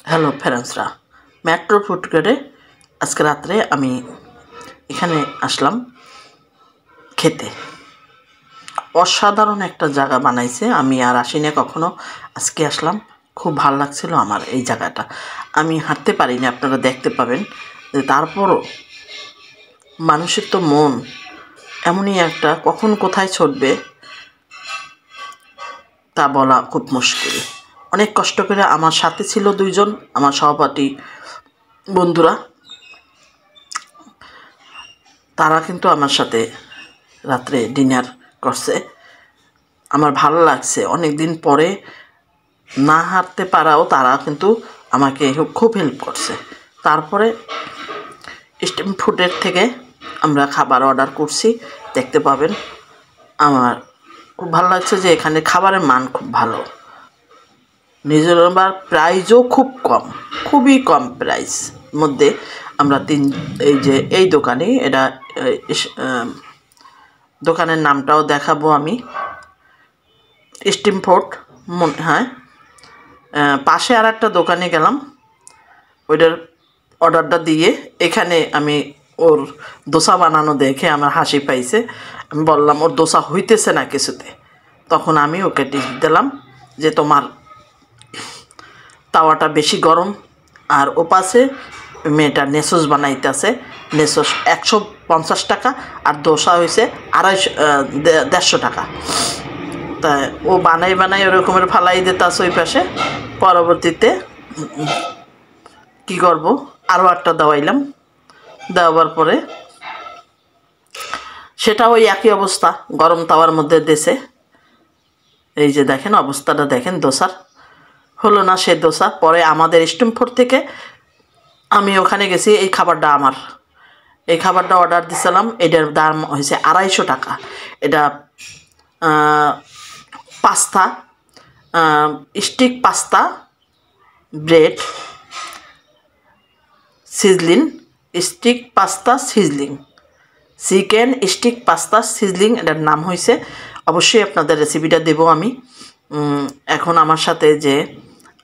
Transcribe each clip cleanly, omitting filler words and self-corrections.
Hello ফ্রেন্ডসরা, metro food কোর্টে আজকে রাত্রে আমি এখানে আসলাম খেতে। অসাধারণ একটা জায়গা বানাইছে, আমি আর আসি না কখনো, আজকে আসলাম। খুব ভালো লাগছিল আমার এই জায়গাটা। আমি হাঁটতে পারিনি, আপনারা দেখতে পাবেন। তারপরও মানুষের তো মন এমনই একটা, কখন কোথায় ছুটবে তা বলা খুব মুশকিল। অনেক কষ্ট করে আমার সাথে ছিল দুইজন আমার সহপাঠী বন্ধুরা, তারা কিন্তু আমার সাথে রাত্রে ডিনার করছে। আমার ভালো লাগছে, অনেক দিন পরে না হাঁটতে পারাও তারা কিন্তু আমাকে খুব হেল্প করছে। তারপরে স্টিম ফুডের থেকে আমরা খাবার অর্ডার করছি, দেখতে পাবেন। আমার খুব ভালো লাগছে যে এখানে খাবারের মান খুব ভালো, নিজের আবার প্রাইসও খুব কম, খুবই কম প্রাইস মধ্যে আমরা এই দোকানে এটা দোকানের নামটাও দেখাবো আমি। স্টিম ফুড মনে হয়। পাশে আর একটা দোকানে গেলাম, ওইটার অর্ডারটা দিয়ে এখানে আমি ওর দোসা বানানো দেখে আমার হাসি পাইছে। আমি বললাম ওর দোসা হইতেছে না কিছুতে, তখন আমি ওকে টিপ দিলাম যে তোমার তাওয়াটা বেশি গরম। আর ও পাশে মেয়েটা নেসোস বানাইতেছে, নেসোস 150 টাকা, আর দোসা হয়েছে 150 টাকা। তা ও বানাই ওরকমের ফালাই দিতেছে ওই পাশে। পরবর্তীতে কি করব, আরও একটা দেওয়াইলাম, দেওয়ার পরে সেটা ওই একই অবস্থা, গরম তাওয়ার মধ্যে দেশে। এই যে দেখেন অবস্থাটা দেখেন, দোসার হলো না সে দোসা। পরে আমাদের স্টিম ফুড থেকে আমি ওখানে গেছি, এই খাবারটা অর্ডার দিছিলাম। এটার দাম হয়েছে 250 টাকা। এটা pasta, stick pasta, bread, sizzling, stick pasta sizzling, chicken stick pasta sizzling, এটার নাম হয়েছে। অবশ্যই আপনাদের রেসিপিটা দেবো আমি। এখন আমার সাথে যে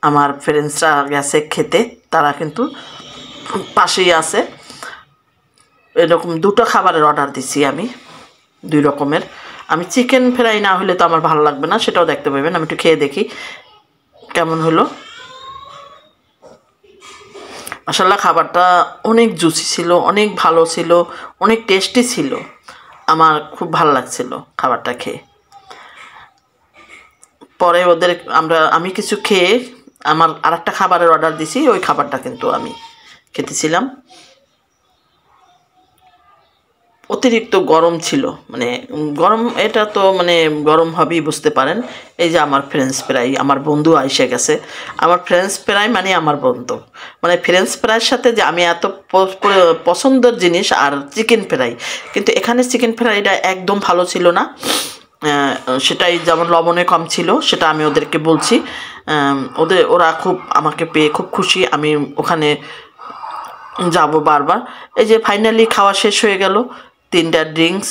আমার ফ্রেন্ডসরা গেছে খেতে, তারা কিন্তু পাশেই আছে। এরকম দুটো খাবারের অর্ডার দিছি আমি, 2 রকমের। আমি চিকেন ফ্রাই না হলে তো আমার ভালো লাগবে না, সেটাও দেখতে পাবেন। আমি একটু খেয়ে দেখি কেমন হলো। মাশাআল্লাহ, খাবারটা অনেক জুসি ছিল, অনেক ভালো ছিল, অনেক টেস্টি ছিল। আমার খুব ভালো লাগছিল খাবারটা খেয়ে। পরে আমি কিছু খেয়ে আমার আরেকটা খাবারের অর্ডার দিছি, ওই খাবারটা কিন্তু আমি খেতেছিলাম। অতিরিক্ত গরম ছিল, মানে গরম, এটা তো মানে গরম হবেই বুঝতে পারেন। এই যে আমার ফ্রেঞ্চ ফ্রাই, আমার বন্ধু আইসে গেছে। আমার ফ্রেঞ্চ ফ্রাই মানে আমার বন্ধু, মানে ফ্রেঞ্চ ফ্রাইয়ের সাথে যে আমি এত পছন্দের জিনিস আর চিকেন ফ্রাই, কিন্তু এখানে চিকেন ফ্রাইটা একদম ভালো ছিল না। সেটাই যেমন লবণে কম ছিল, সেটা আমি ওদেরকে বলছি। ওরা খুব আমাকে পেয়ে খুব খুশি, আমি ওখানে যাব বারবার। এই যে ফাইনালি খাওয়া শেষ হয়ে গেল, 3টা ড্রিঙ্কস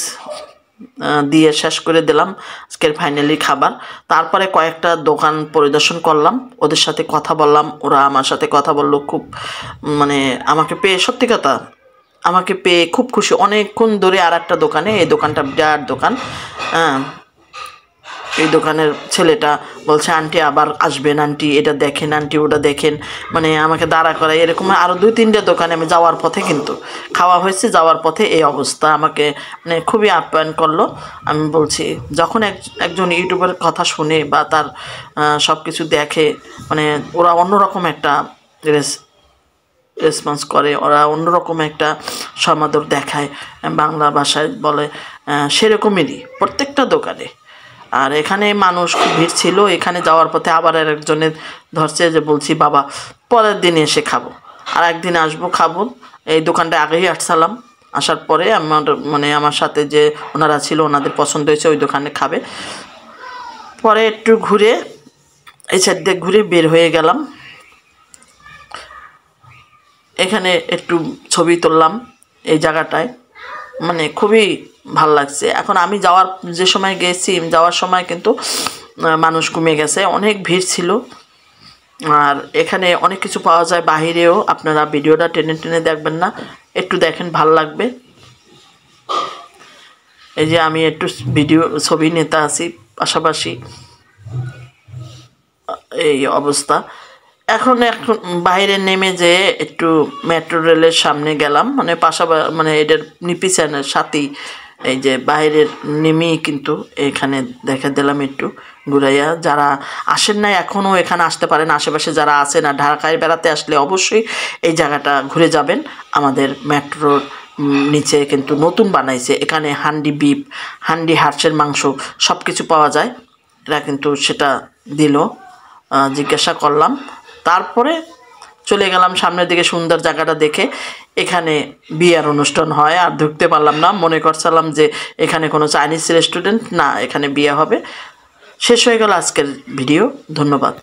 দিয়ে শেষ করে দিলাম আজকের ফাইনালি খাবার। তারপরে কয়েকটা দোকান পরিদর্শন করলাম, ওদের সাথে কথা বললাম, ওরা আমার সাথে কথা বললো। খুব মানে আমাকে পেয়ে, সত্যি কথা আমাকে পেয়ে খুব খুশি। অনেকক্ষণ ধরে আর একটা দোকানে, এই দোকানটা বিরাট দোকান, এই দোকানের ছেলেটা বলছে আন্টি আবার আসবেন, আন্টি এটা দেখেন, আন্টি ওটা দেখেন, মানে আমাকে দাঁড়া করায়। এরকম আরও 2-3টে দোকানে আমি যাওয়ার পথে, কিন্তু খাওয়া হয়েছে, যাওয়ার পথে এই অবস্থা। আমাকে মানে খুবই আপ্যায়ন করলো। আমি বলছি, যখন একজন ইউটিউবের কথা শুনে বা তার সব কিছু দেখে, মানে ওরা অন্যরকম একটা রেসপন্স করে, ওরা অন্যরকম একটা সমাদর দেখায়, বাংলা ভাষায় বলে, সেরকমেরই প্রত্যেকটা দোকানে। আর এখানে মানুষ খুব ভিড় ছিল। এখানে যাওয়ার পথে আবার একজনের ধরছে, যে বলছি বাবা পরের দিন এসে খাবো, আর একদিন আসবো খাবো। এই দোকানটা আগেই আসছিলাম, আসার পরে আমার সাথে যে ওনারা ছিল, ওনাদের পছন্দ হয়েছে, ওই দোকানে খাবে। পরে একটু ঘুরে এই সাইড দিয়ে ঘুরে বের হয়ে গেলাম, এখানে একটু ছবি তুললাম এই জায়গাটায়, মানে খুবই ভাল লাগছে। এখন আমি যে সময় গেছি, যাওয়ার সময় কিন্তু মানুষ কমে গেছে, অনেক ভিড় ছিল। আর এখানে অনেক কিছু পাওয়া যায় বাহিরেও, আপনারা ভিডিওটা টেনে টেনে দেখবেন না, একটু দেখেন, ভাল লাগবে। এই যে আমি একটু ভিডিও ছবি নিতে আসি, পাশাপাশি এই অবস্থা। এখন বাইরে নেমে যে একটু মেট্রো রেলের সামনে গেলাম, মানে মানে এটার নিপিছনের সাথেই এই যে বাইরের নেমেই কিন্তু এখানে দেখে দিলাম একটু ঘুরাইয়া। যারা আসেন না এখনও এখানে আসতে পারেন, আশেপাশে যারা আছেন আর ঢাকায় বেড়াতে আসলে অবশ্যই এই জায়গাটা ঘুরে যাবেন। আমাদের মেট্রোর নিচে কিন্তু নতুন বানাইছে, এখানে হান্ডি বিফ, হান্ডি হাঁসের মাংস সব কিছু পাওয়া যায়। এরা কিন্তু সেটা দিল, জিজ্ঞাসা করলাম, তারপরে চলে গেলাম সামনের দিকে। সুন্দর জায়গাটা দেখে এখানে বিয়ের অনুষ্ঠান হয়, আর ঢুকতে পারলাম না, মনে করছিলাম যে এখানে কোনো চাইনিজ রেস্টুরেন্ট না, এখানে বিয়ে হবে। শেষ হয়ে গেল আজকের ভিডিও, ধন্যবাদ।